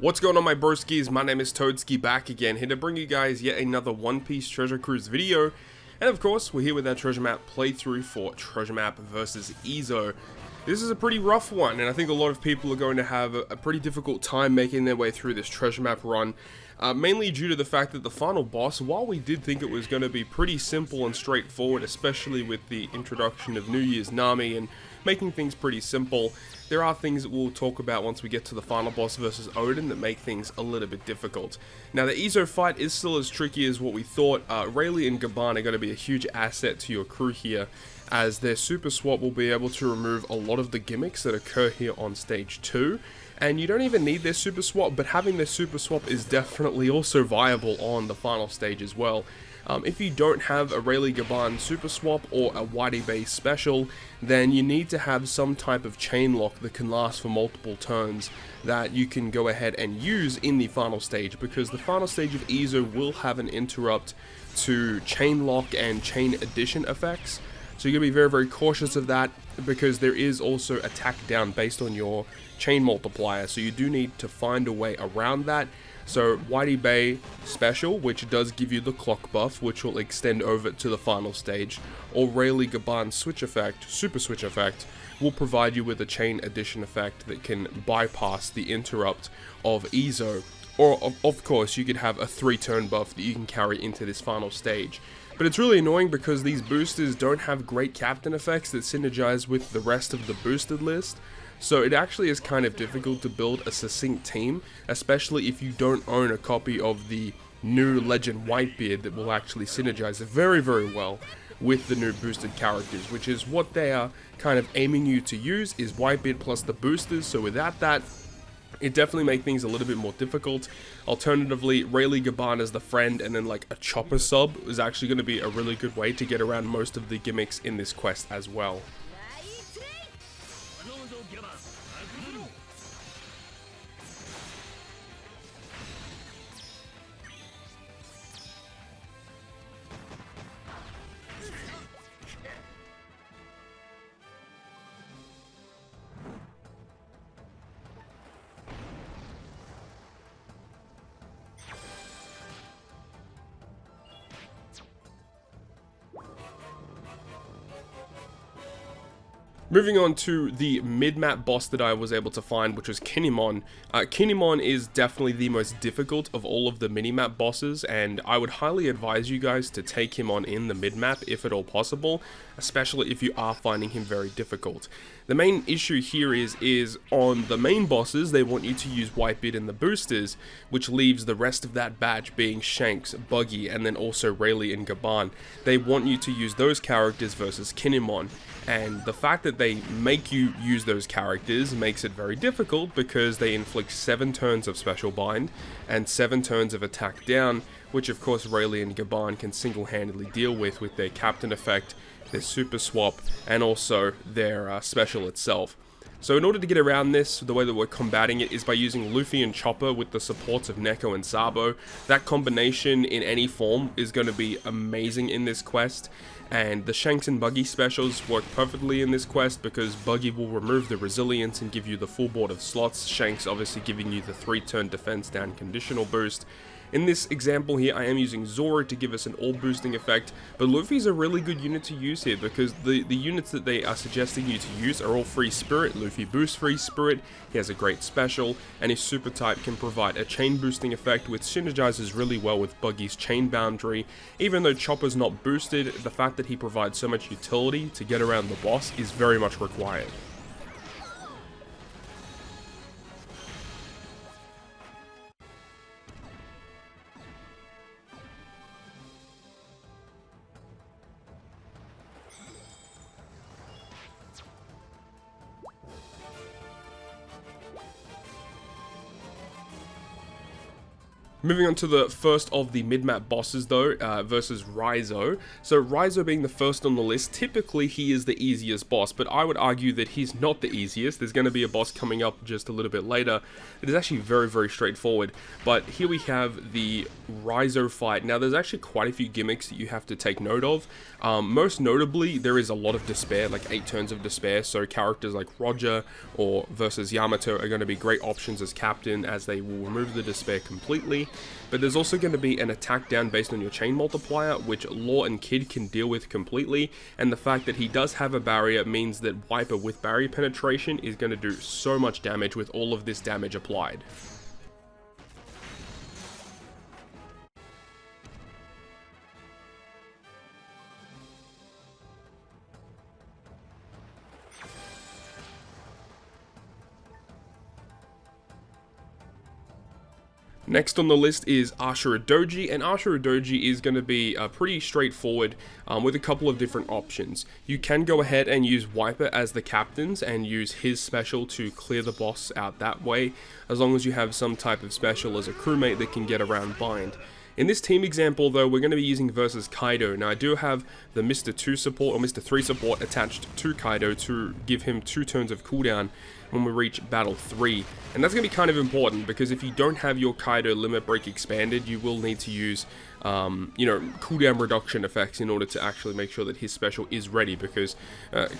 What's going on, my broskiis? My name is Toadskii, back again, here to bring you guys yet another One Piece Treasure Cruise video. And of course, we're here with our treasure map playthrough for Treasure Map versus Izo. This is a pretty rough one, and I think a lot of people are going to have a pretty difficult time making their way through this treasure map run. Mainly due to the fact that the final boss, while we did think it was going to be pretty simple and straightforward, especially with the introduction of New Year's Nami and making things pretty simple, there are things that we'll talk about once we get to the final boss versus Oden that make things a little bit difficult. Now, the Izo fight is still as tricky as what we thought. Rayleigh and Gaban are going to be a huge asset to your crew here, as their super swap will be able to remove a lot of the gimmicks that occur here on stage 2. And you don't even need their super swap, but having their super swap is definitely also viable on the final stage as well. If you don't have a Rayleigh Gaban super swap or a Whitey Bay special, then you need to have some type of chain lock that can last for multiple turns that you can go ahead and use in the final stage, because the final stage of Izo will have an interrupt to chain lock and chain addition effects. So you're going to be very, very cautious of that, because there is also attack down based on your chain multiplier, so you do need to find a way around that. So Whitey Bay special, which does give you the clock buff, which will extend over to the final stage, or Rayleigh Gaban switch effect, super switch effect, will provide you with a chain addition effect that can bypass the interrupt of Izo. Or of course, you could have a 3-turn buff that you can carry into this final stage. But it's really annoying because these boosters don't have great captain effects that synergize with the rest of the boosted list. So it actually is kind of difficult to build a succinct team, especially if you don't own a copy of the new Legend Whitebeard that will actually synergize very, very well with the new boosted characters, which is what they are kind of aiming you to use, is Whitebeard plus the boosters. So without that, it definitely makes things a little bit more difficult. Alternatively, Rayleigh Gaban as the friend and then like a chopper sub is actually going to be a really good way to get around most of the gimmicks in this quest as well. Moving on to the mid-map boss that I was able to find, which was Kinimon. Kinimon is definitely the most difficult of all of the mini-map bosses, and I would highly advise you guys to take him on in the mid-map if at all possible, especially if you are finding him very difficult. The main issue here is on the main bosses, they want you to use Whitebeard in the boosters, which leaves the rest of that batch being Shanks, Buggy, and then also Rayleigh and Gaban. They want you to use those characters versus Kinimon. And the fact that they make you use those characters makes it very difficult, because they inflict 7 turns of special bind and 7 turns of attack down, which of course Rayleigh and Gaban can single-handedly deal with their captain effect, their super swap, and also their special itself. So in order to get around this, the way that we're combating it is by using Luffy and Chopper with the supports of Neko and Sabo. That combination in any form is going to be amazing in this quest, and the Shanks and Buggy specials work perfectly in this quest, because Buggy will remove the resilience and give you the full board of slots, Shanks obviously giving you the 3-turn defense down conditional boost. In this example here, I am using Zoro to give us an all-boosting effect, but Luffy's a really good unit to use here, because the units that they are suggesting you to use are all free spirit. Luffy boosts free spirit, he has a great special, and his super type can provide a chain boosting effect, which synergizes really well with Buggy's chain boundary. Even though Chopper's not boosted, the fact that he provides so much utility to get around the boss is very much required. Moving on to the first of the mid-map bosses though, versus Ryuzo. So Ryuzo being the first on the list, typically he is the easiest boss, but I would argue that he's not the easiest. There's going to be a boss coming up just a little bit later. It is actually very, very straightforward. But here we have the Ryuzo fight. Now there's actually quite a few gimmicks that you have to take note of. Most notably, there is a lot of despair, like 8 turns of despair, so characters like Roger or versus Yamato are going to be great options as captain, as they will remove the despair completely. But there's also going to be an attack down based on your chain multiplier, which Law and Kid can deal with completely, and the fact that he does have a barrier means that Viper with barrier penetration is going to do so much damage with all of this damage applied. Next on the list is Ashura Doji, and Ashura Doji is going to be pretty straightforward with a couple of different options. You can go ahead and use Viper as the captains and use his special to clear the boss out that way, as long as you have some type of special as a crewmate that can get around bind. In this team example though, we're going to be using versus Kaido. Now I do have the Mr. 2 support or Mr. 3 support attached to Kaido to give him 2 turns of cooldown when we reach battle 3. And that's going to be kind of important, because if you don't have your Kaido limit break expanded, you will need to use cooldown reduction effects in order to actually make sure that his special is ready, because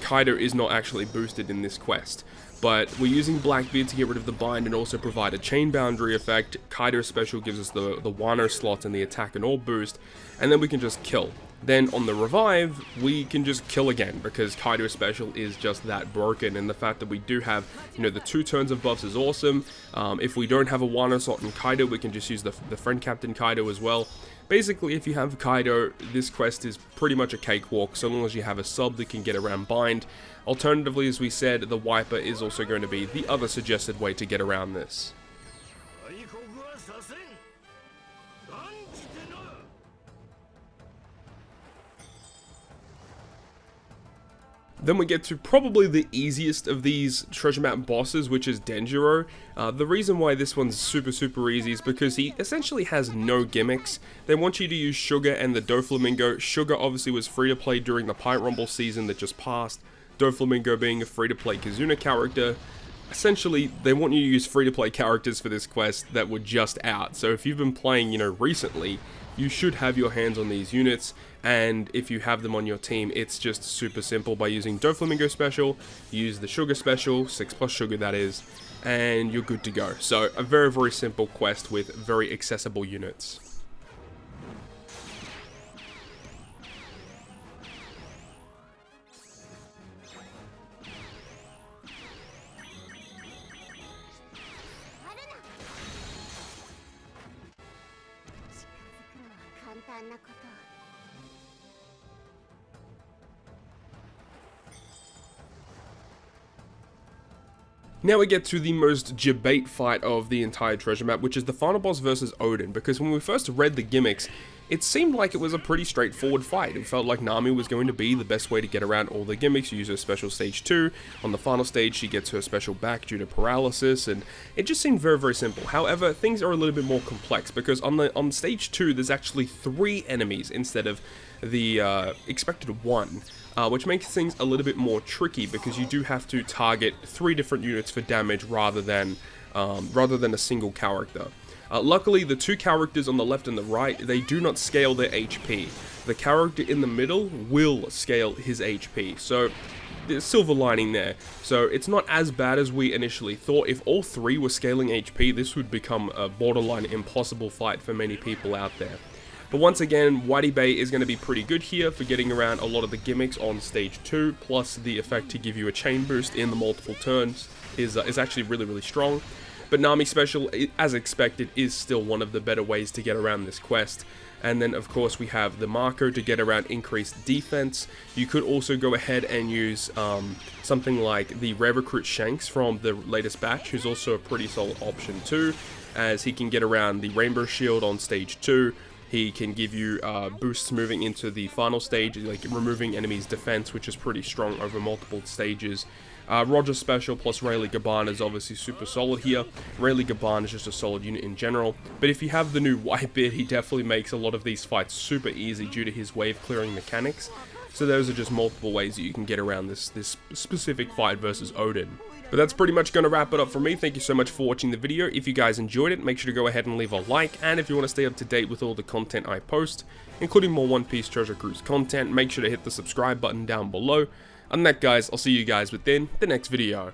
Kaido is not actually boosted in this quest. But we're using Blackbeard to get rid of the bind and also provide a chain boundary effect. Kaido's special gives us the Wano slot and the attack and all boost, and then we can just kill. Then on the revive, we can just kill again, because Kaido's special is just that broken, and the fact that we do have, the 2 turns of buffs is awesome. If we don't have a Wano slot in Kaido, we can just use the friend captain Kaido as well. Basically, if you have Kaido, this quest is pretty much a cakewalk, so long as you have a sub that can get around bind. Alternatively, as we said, the Viper is also going to be the other suggested way to get around this. Then we get to probably the easiest of these treasure map bosses, which is Denjiro. The reason why this one's super easy is because he essentially has no gimmicks. They want you to use Sugar and the Doflamingo. Sugar obviously was free to play during the Pirate Rumble season that just passed. Doflamingo being a free to play Kizuna character. Essentially, they want you to use free to play characters for this quest that were just out. So if you've been playing, recently, you should have your hands on these units, and if you have them on your team, it's just super simple. By using Doflamingo special, use the Sugar special, 6+ Sugar that is, and you're good to go. So a very simple quest with very accessible units. Now we get to the most debate fight of the entire treasure map, which is the final boss versus Oden, because when we first read the gimmicks, it seemed like it was a pretty straightforward fight. It felt like Nami was going to be the best way to get around all the gimmicks. You use her special stage 2, on the final stage she gets her special back due to paralysis, and it just seemed very simple. However, things are a little bit more complex, because on stage 2 there's actually 3 enemies instead of the expected 1. Which makes things a little bit more tricky, because you do have to target 3 different units for damage rather than a single character. Luckily, the 2 characters on the left and the right, they do not scale their HP. The character in the middle will scale his HP, so there's silver lining there. So it's not as bad as we initially thought. If all 3 were scaling HP, this would become a borderline impossible fight for many people out there. But once again, Whitey Bay is going to be pretty good here for getting around a lot of the gimmicks on stage 2, plus the effect to give you a chain boost in the multiple turns is actually really strong. But Nami special, as expected, is still one of the better ways to get around this quest. And then of course we have the Marco to get around increased defense. You could also go ahead and use something like the rare recruit Shanks from the latest batch, who's also a pretty solid option too, as he can get around the Rainbow Shield on stage 2. He can give you boosts moving into the final stage, like removing enemies' defense, which is pretty strong over multiple stages. Roger Special plus Rayleigh Gaban is obviously super solid here. Rayleigh Gaban is just a solid unit in general, but if you have the new Whitebeard, he definitely makes a lot of these fights super easy due to his wave clearing mechanics. So those are just multiple ways that you can get around this specific fight versus Oden. But that's pretty much going to wrap it up for me. Thank you so much for watching the video. If you guys enjoyed it, make sure to go ahead and leave a like, and if you want to stay up to date with all the content I post, including more One Piece Treasure Cruise content, make sure to hit the subscribe button down below. Other than that, guys, I'll see you guys within the next video.